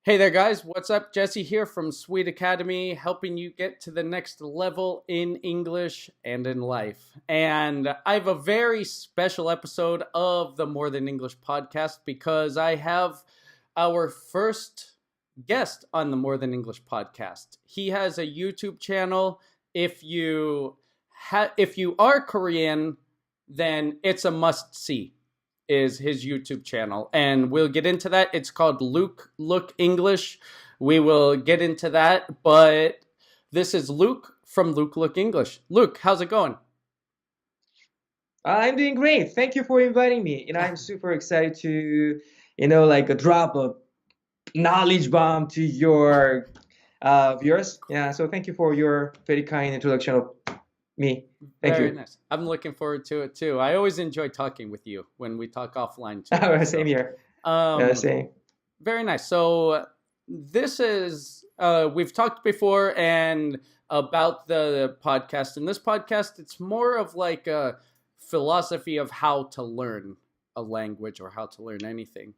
Hey there, guys. What's up? Jesse here from Sweed Academy, helping you get to the next level in English and in life. And I have a very special episode of the More Than English podcast because I have our first guest on the More Than English podcast. He has a YouTube channel. If you are Korean, then it's a must see is his YouTube channel. And we'll get into that. It's called Luke Look English. We will get into that. But this is Luke from Luke Look English. Luke, how's it going? I'm doing great. Thank you for inviting me. I'm super excited to, drop a knowledge bomb to your viewers. Yeah, so thank you for your very kind introduction of me. Thank Very you. nice. I'm looking forward to it too. I always enjoy talking with you when we talk offline too. Same here. Um, Same. Very nice. So this is we've talked before and about the podcast. In this podcast, it's more of like a philosophy of how to learn a language or how to learn anything.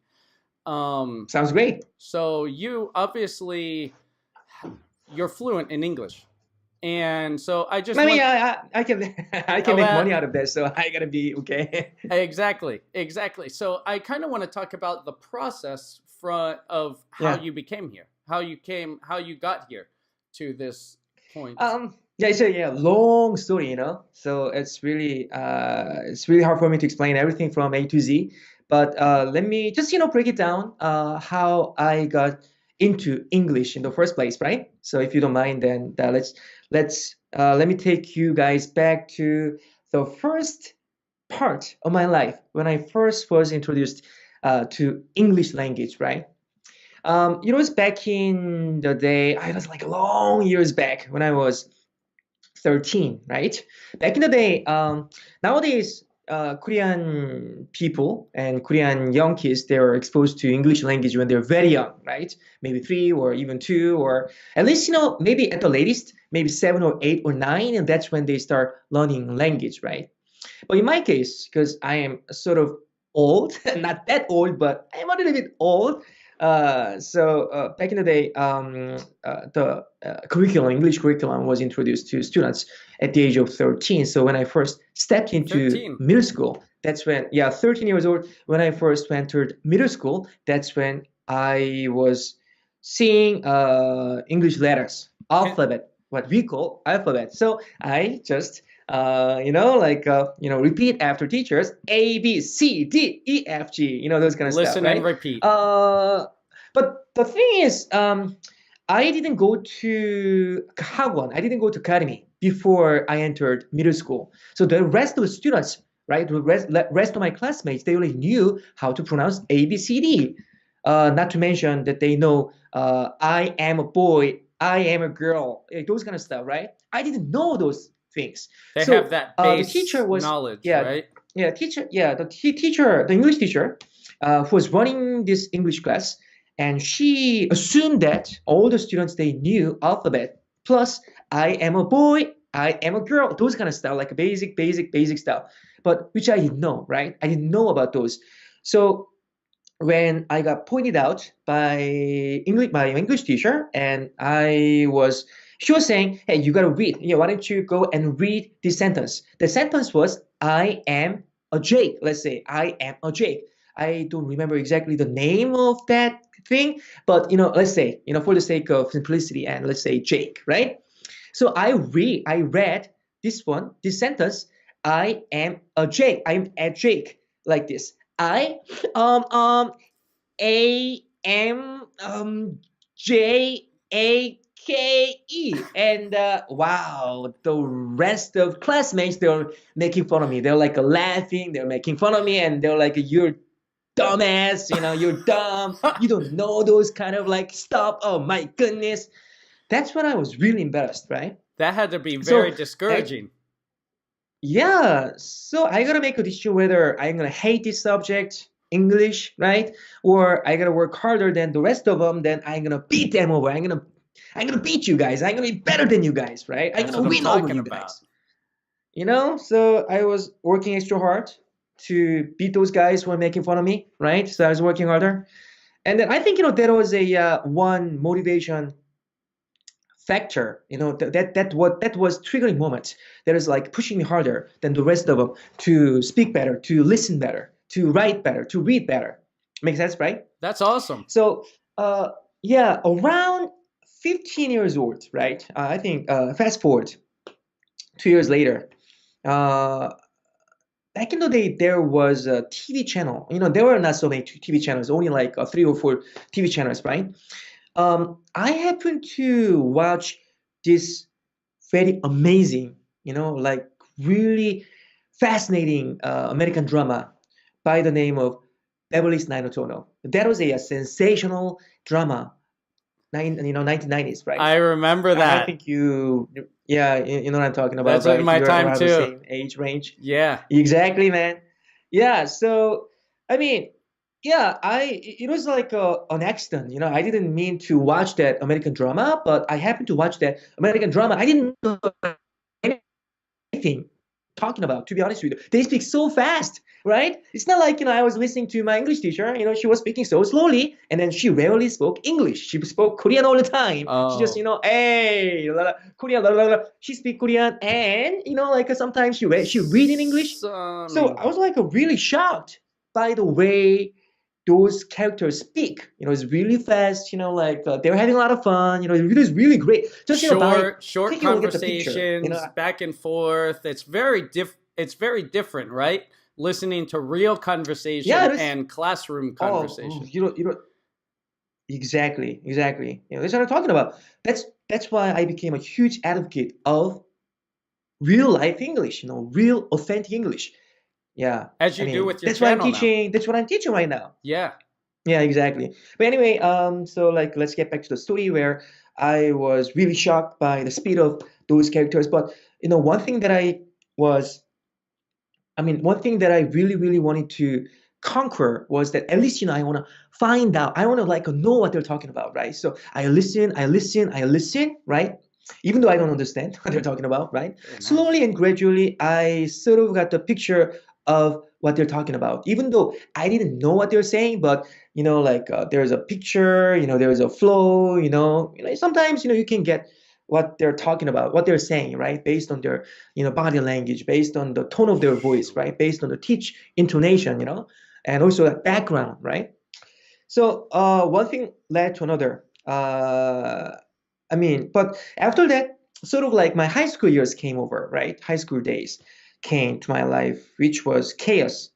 Sounds great. So you obviously you're fluent in English, and so I just I mean, want I can I oh, can make money out of this, so I gotta be okay. exactly. So I kind of want to talk about the process of how Yeah. you became here, how you got here to this point. Yeah, it's a long story. So it's really hard for me to explain everything from A to Z. But let me just break it down. How I got into English in the first place, right? So if you don't mind, then let me take you guys back to the first part of my life when I first was introduced to English language, right? It was back in the day. I was like long years back when I was 13, right? Back in the day, nowadays, Korean people and Korean young kids, they are exposed to English language when they're very young, right? Maybe 3 or even 2, or at least, maybe at the latest, maybe 7 or 8 or 9, and that's when they start learning language, right? But in my case, because I am sort of old, not that old, but I'm a little bit old. So back in the day, the English curriculum was introduced to students at the age of 13. So when I first stepped into 13. middle school, that's when, yeah, 13 years old, when I first entered middle school, that's when I was seeing English letters, Can, alphabet, what we call alphabet. So I just repeat after teachers, A, B, C, D, E, F, G, those kind of stuff, listen and right? repeat. But the thing is, I didn't go to Hagwon. I didn't go to academy before I entered middle school. So the rest of the students, right, the rest of my classmates, they already knew how to pronounce A, B, C, D. Not to mention that they know I am a boy, I am a girl, those kind of stuff, right? I didn't know those things. They have So that the base teacher was, knowledge, yeah, right? the English teacher who was running this English class, and she assumed that all the students they knew alphabet plus I am a boy, I am a girl, those kind of stuff, like basic stuff, but which I didn't know, right? I didn't know about those. So when I got pointed out by English teacher, and she was saying, "Hey, you gotta read. Why don't you go and read this sentence?" The sentence was, "I am a Jake." Let's say, "I am a Jake." I don't remember exactly the name of that thing, but let's say, for the sake of simplicity, and let's say Jake, right? So I read this sentence. I am a Jake. I'm a Jake, like this. I um um AMJAKE. And wow, the rest of classmates, they're making fun of me. They're like laughing, they're making fun of me, and they're like, "You're dumbass, you're dumb, you don't know those kind of like stuff. Oh my goodness." That's when I was really embarrassed, right? That had to be very So I, discouraging. yeah, so I gotta make a decision whether I'm gonna hate this subject, English, right? Or I gotta work harder than the rest of them, then I'm gonna beat them over. I'm gonna beat you guys. I'm gonna be better than you guys, right? I'm That's gonna what I'm win over talking you about. guys. So I was working extra hard to beat those guys who were making fun of me, right? So I was working harder. And then I think, there was a one motivation factor, that was triggering moment that is like pushing me harder than the rest of them to speak better, to listen better, to write better, to read better. Makes sense, right? That's awesome. So, uh, yeah, around 15 years old, right? I think fast forward 2 years later, uh, back in the day, there was a TV channel. There were not so many TV channels, only like three or four TV channels, right? I happened to watch this very amazing, like really fascinating American drama by the name of Beverly's 90210. That was a sensational drama, 1990s, right? I remember I that. think yeah, you know what I'm talking about, That's in right? my You're time around the too. same age range. Yeah. Exactly, man. Yeah, so I mean, yeah, it was like an accident. I didn't mean to watch that American drama, but I happened to watch that American drama. I didn't know anything talking about, to be honest with you. They speak so fast, right? It's not like, I was listening to my English teacher, she was speaking so slowly, and then she rarely spoke English. She spoke Korean all the time. She just, Oh. hey, la, la, Korean, la, la, la. She speak Korean, and, like sometimes she read in English. Some So I was English. like really shocked by the way those characters speak. It's really fast. Like they were having a lot of fun. It was really great. Just by Short taking a look at the picture. conversations, back and forth. It's very different, right? Listening to real Yeah, conversation it was. and classroom Oh, conversation. exactly, exactly. That's what I'm talking about. That's why I became a huge advocate of real life English. Real authentic English. Yeah, As I you do mean with your that's what I'm channel now. teaching. That's what I'm teaching right now. Yeah. Yeah, exactly. But anyway, so like let's get back to the story where I was really shocked by the speed of those characters. But one thing that was one thing that I really, really wanted to conquer was that at least, I want to find out, I want to like know what they're talking about, right? So I listen, right? Even though I don't understand what they're talking about, right? Very nice. Slowly and gradually, I sort of got the picture of what they're talking about, even though I didn't know what they're saying, but like there's a picture, there's a flow, sometimes, you can get what they're talking about, what they're saying, right? Based on their body language, based on the tone of their voice, Sure. right? Based on the teach intonation, and also that background, right? So one thing led to another. But after that, sort of like my high school years came over, right? High school days came to my life, which was chaos.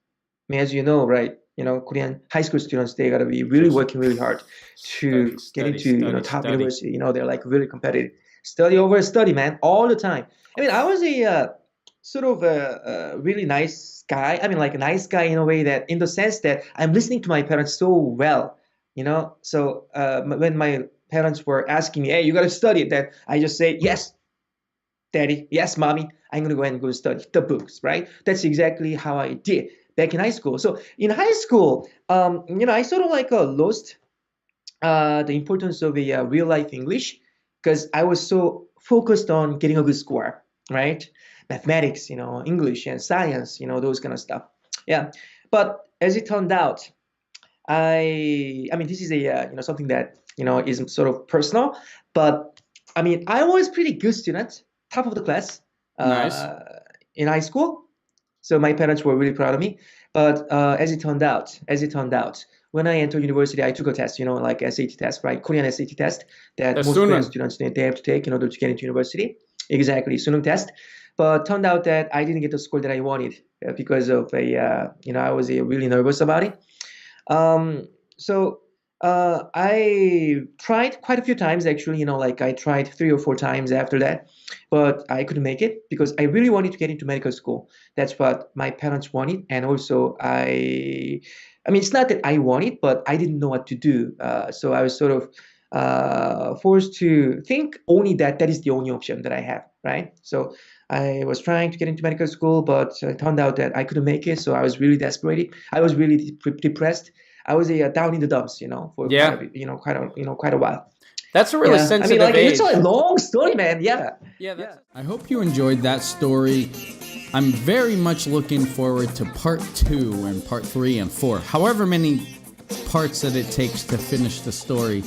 As you know, right? Korean high school students, they gotta be really Just working really hard study, to get study, into, study, top study. university. They're like really competitive. Study over study, man, all the time. I was a sort of a really nice guy. Like a nice guy in a way that, in the sense that I'm listening to my parents so well. So when my parents were asking me, "Hey, you got to study," that I just say, "Yes, daddy. Yes, mommy. I'm gonna go ahead and go study the books." Right? That's exactly how I did back in high school. So in high school, I sort of like lost the importance of a real life English because I was so focused on getting a good score, right? Mathematics, English and science, those kind of stuff. Yeah. But as it turned out, this is a something that is sort of personal, but I was pretty good student, top of the class, Nice. uh, in high school. So my parents were really proud of me. But as it turned out, when I entered university, I took a test, like SAT test, right? Korean SAT test that The most Korean Sunun. students they have to take in order to get into university. Exactly, Sunung test. But turned out that I didn't get the score that I wanted because of I was really nervous about it. So I tried quite a few times actually, like I tried 3 or 4 times after that, but I couldn't make it because I really wanted to get into medical school. That's what my parents wanted. And also it's not that I wanted, but I didn't know what to do. So I was sort of forced to think only that is the only option that I have, right? So I was trying to get into medical school, but it turned out that I couldn't make it. So I was really desperate. I was really depressed. I was down in the dumps, for quite a Yeah. bit, quite a while. That's a really Yeah, sensitive like it's a age. long story, man. Yeah, Yeah, yeah. I hope you enjoyed that story. I'm very much looking forward to part 2 and part 3 and 4, however many parts that it takes to finish the story.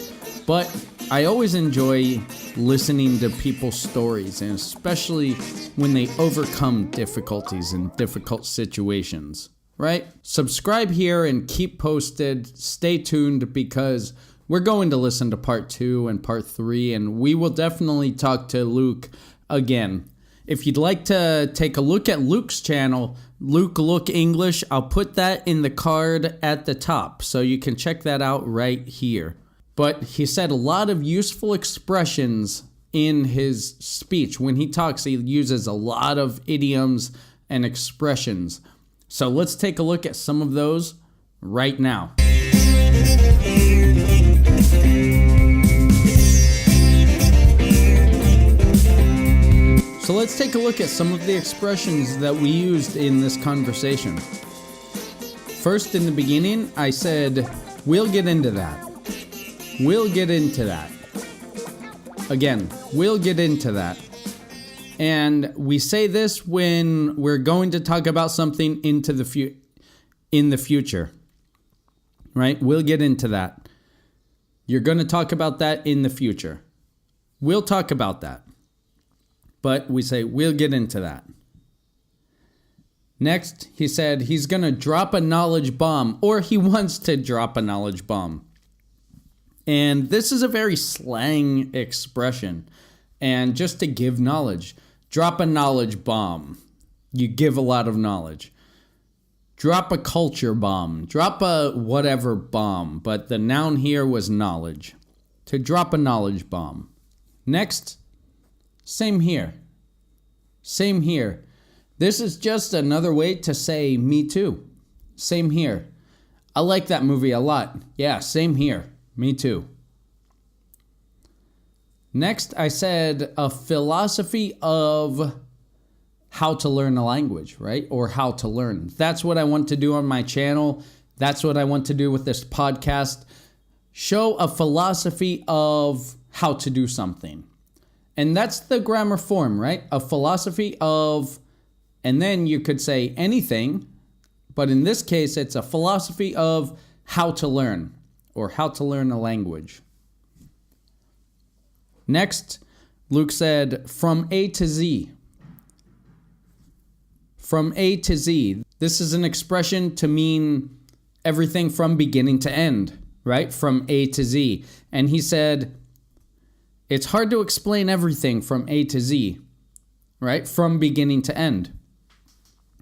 But I always enjoy listening to people's stories, and especially when they overcome difficulties and difficult situations, right? Subscribe here and keep posted. Stay tuned, because we're going to listen to part 2 and part 3, and we will definitely talk to Luke again. If you'd like to take a look at Luke's channel, Luke Look English, I'll put that in the card at the top, so you can check that out right here. But he said a lot of useful expressions in his speech. When he talks, he uses a lot of idioms and expressions. So let's take a look at some of those right now. So let's take a look at some of the expressions that we used in this conversation. First, in the beginning, I said, we'll get into that. We'll get into that. Again, we'll get into that. And we say this when we're going to talk about something in the future. Right? We'll get into that. You're going to talk about that in the future. We'll talk about that. But we say, we'll get into that. Next, he said he's going to drop a knowledge bomb, or he wants to drop a knowledge bomb. And this is a very slang expression. And just to give knowledge, drop a knowledge bomb. You give a lot of knowledge. Drop a culture bomb. Drop a whatever bomb. But the noun here was knowledge. To drop a knowledge bomb. Next, same here. Same here. This is just another way to say me too. Same here. I like that movie a lot. Yeah, same here. Me too. Next, I said a philosophy of how to learn a language, right? Or how to learn. That's what I want to do on my channel. That's what I want to do with this podcast. Show a philosophy of how to do something. And that's the grammar form, right? A philosophy of, and then you could say anything, but in this case, it's a philosophy of how to learn, or how to learn a language. Next, Luke said, from A to Z. From A to Z. This is an expression to mean everything from beginning to end, right? From A to Z. And he said, it's hard to explain everything from A to Z, right? From beginning to end.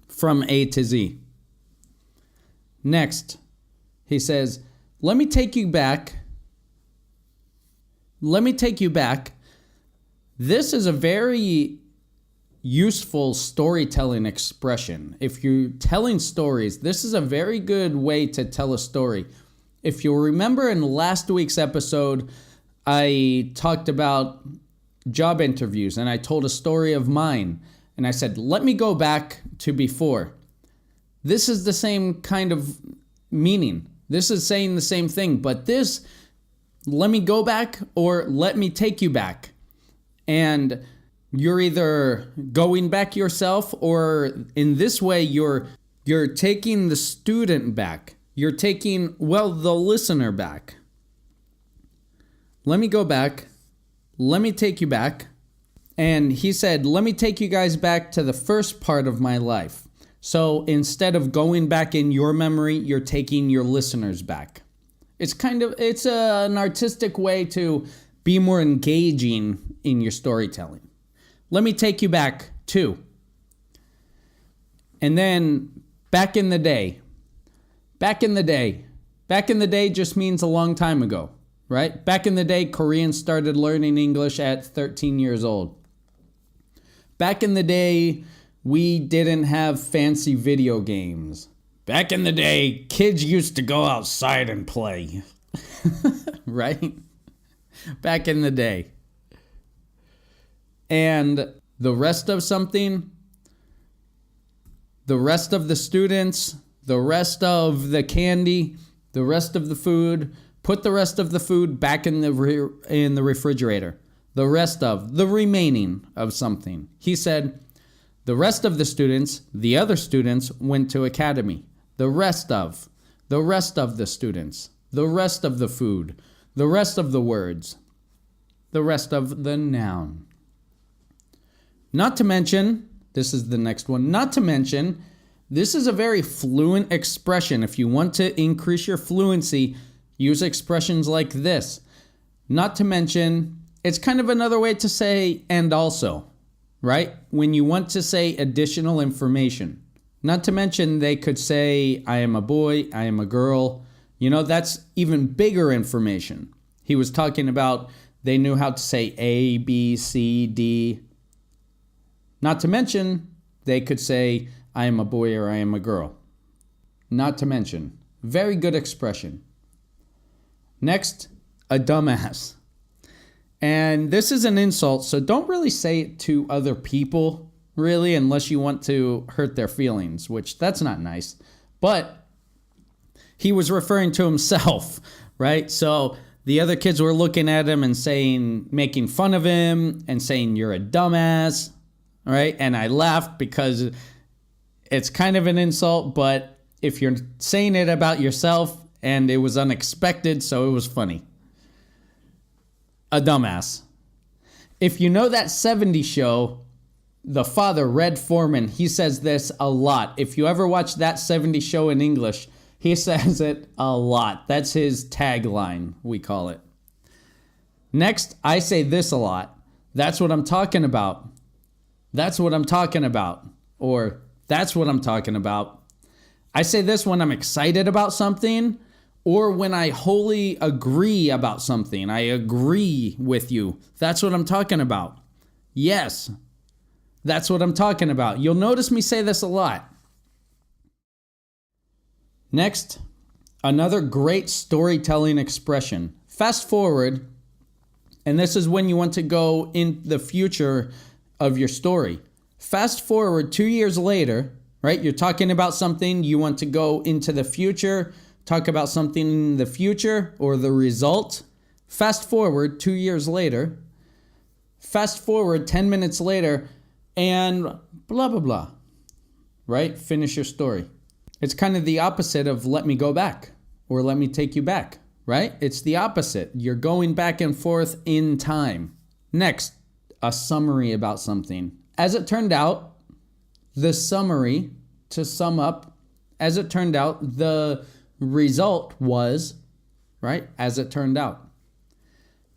From A to Z. Next, he says, let me take you back. Let me take you back. This is a very useful storytelling expression. If you're telling stories, this is a very good way to tell a story. If you'll remember in last week's episode, I talked about job interviews and I told a story of mine. And I said, let me go back to before. This is the same kind of meaning. This is saying the same thing, but this, let me go back or let me take you back. And you're either going back yourself, or in this way, you're taking the student back. You're taking, the listener back. Let me go back. Let me take you back. And he said, let me take you guys back to the first part of my life. So instead of going back in your memory, you're taking your listeners back. It's an artistic way to be more engaging in your storytelling. Let me take you back to. And then back in the day. Back in the day. Back in the day just means a long time ago, right? Back in the day, Koreans started learning English at 13 years old. Back in the day, we didn't have fancy video games. Back in the day, kids used to go outside and play. Right? Back in the day. And the rest of something, the rest of the students, the rest of the candy, the rest of the food, put the rest of the food back in the refrigerator. The rest of, the remaining of something. He said, The rest of the students, the other students, went to academy. The rest of the students, the rest of the food, the rest of the words, the rest of the noun. Not to mention, this is the next one, not to mention, this is a very fluent expression. If you want to increase your fluency, use expressions like this. Not to mention, it's kind of another way to say and also, right? When you want to say additional information. Not to mention, they could say, I am a boy, I am a girl. You know, that's even bigger information. He was talking about they knew how to say A, B, C, D. Not to mention, they could say, I am a boy or I am a girl. Not to mention, very good expression. Next, a dumbass. And this is an insult, so don't really say it to other people, really, unless you want to hurt their feelings, which that's not nice. But he was referring to himself, right? So the other kids were looking at him and saying, making fun of him and saying, you're a dumbass, right? And I laughed because it's kind of an insult, but if you're saying it about yourself and it was unexpected, so it was funny. A dumbass. If you know that 70s show, the father, Red Foreman, he says this a lot. If you ever watch that 70s show in English, he says it a lot. That's his tagline, we call it. Next, I say this a lot. That's what I'm talking about. That's what I'm talking about. Or that's what I'm talking about. I say this when I'm excited about something or when I wholly agree about something. I agree with you. That's what I'm talking about. Yes, that's what I'm talking about. You'll notice me say this a lot. Next, another great storytelling expression. Fast forward, and this is when you want to go in the future of your story. Fast forward 2 years later, right? You're talking about something, you want to go into the future, talk about something in the future or the result. Fast forward 2 years later, fast forward 10 minutes later, and blah, blah, blah, right? Finish your story. It's kind of the opposite of let me go back or let me take you back, right? It's the opposite. You're going back and forth in time. Next, a summary about something. As it turned out, the summary, to sum up, as it turned out, the result was, right, as it turned out.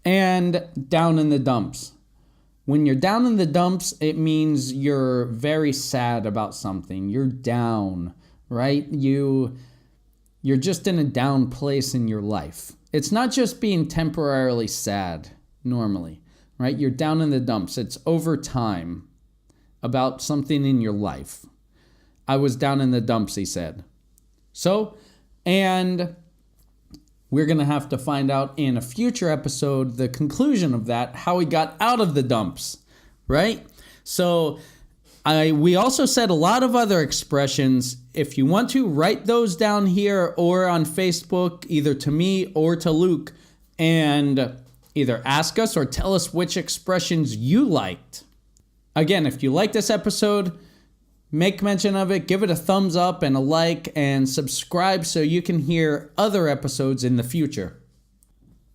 And down in the dumps. When you're down in the dumps, it means you're very sad about something. You're down, right? You're just in a down place in your life. It's not just being temporarily sad, normally, right? You're down in the dumps. It's over time about something in your life. I was down in the dumps, he said. So, and we're going to have to find out in a future episode the conclusion of that, how he got out of the dumps, right? So we also said a lot of other expressions. If you want to, write those down here or on Facebook, either to me or to Luke, and either ask us or tell us which expressions you liked. Again, if you like this episode, make mention of it, give it a thumbs up and a like, and subscribe so you can hear other episodes in the future.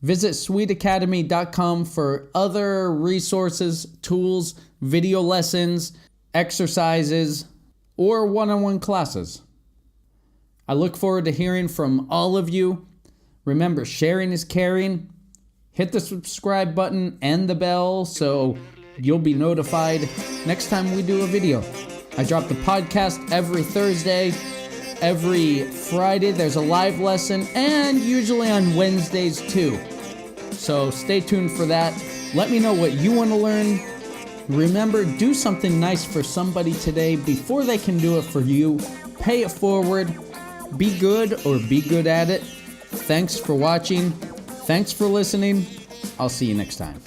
Visit sweedacademy.com for other resources, tools, video lessons, exercises, or one-on-one classes. I look forward to hearing from all of you. Remember, sharing is caring. Hit the subscribe button and the bell so you'll be notified next time we do a video. I drop the podcast every Thursday. Every Friday there's a live lesson, and usually on Wednesdays too. So stay tuned for that. Let me know what you want to learn. Remember, do something nice for somebody today before they can do it for you. Pay it forward. Be good or be good at it. Thanks for watching. Thanks for listening. I'll see you next time.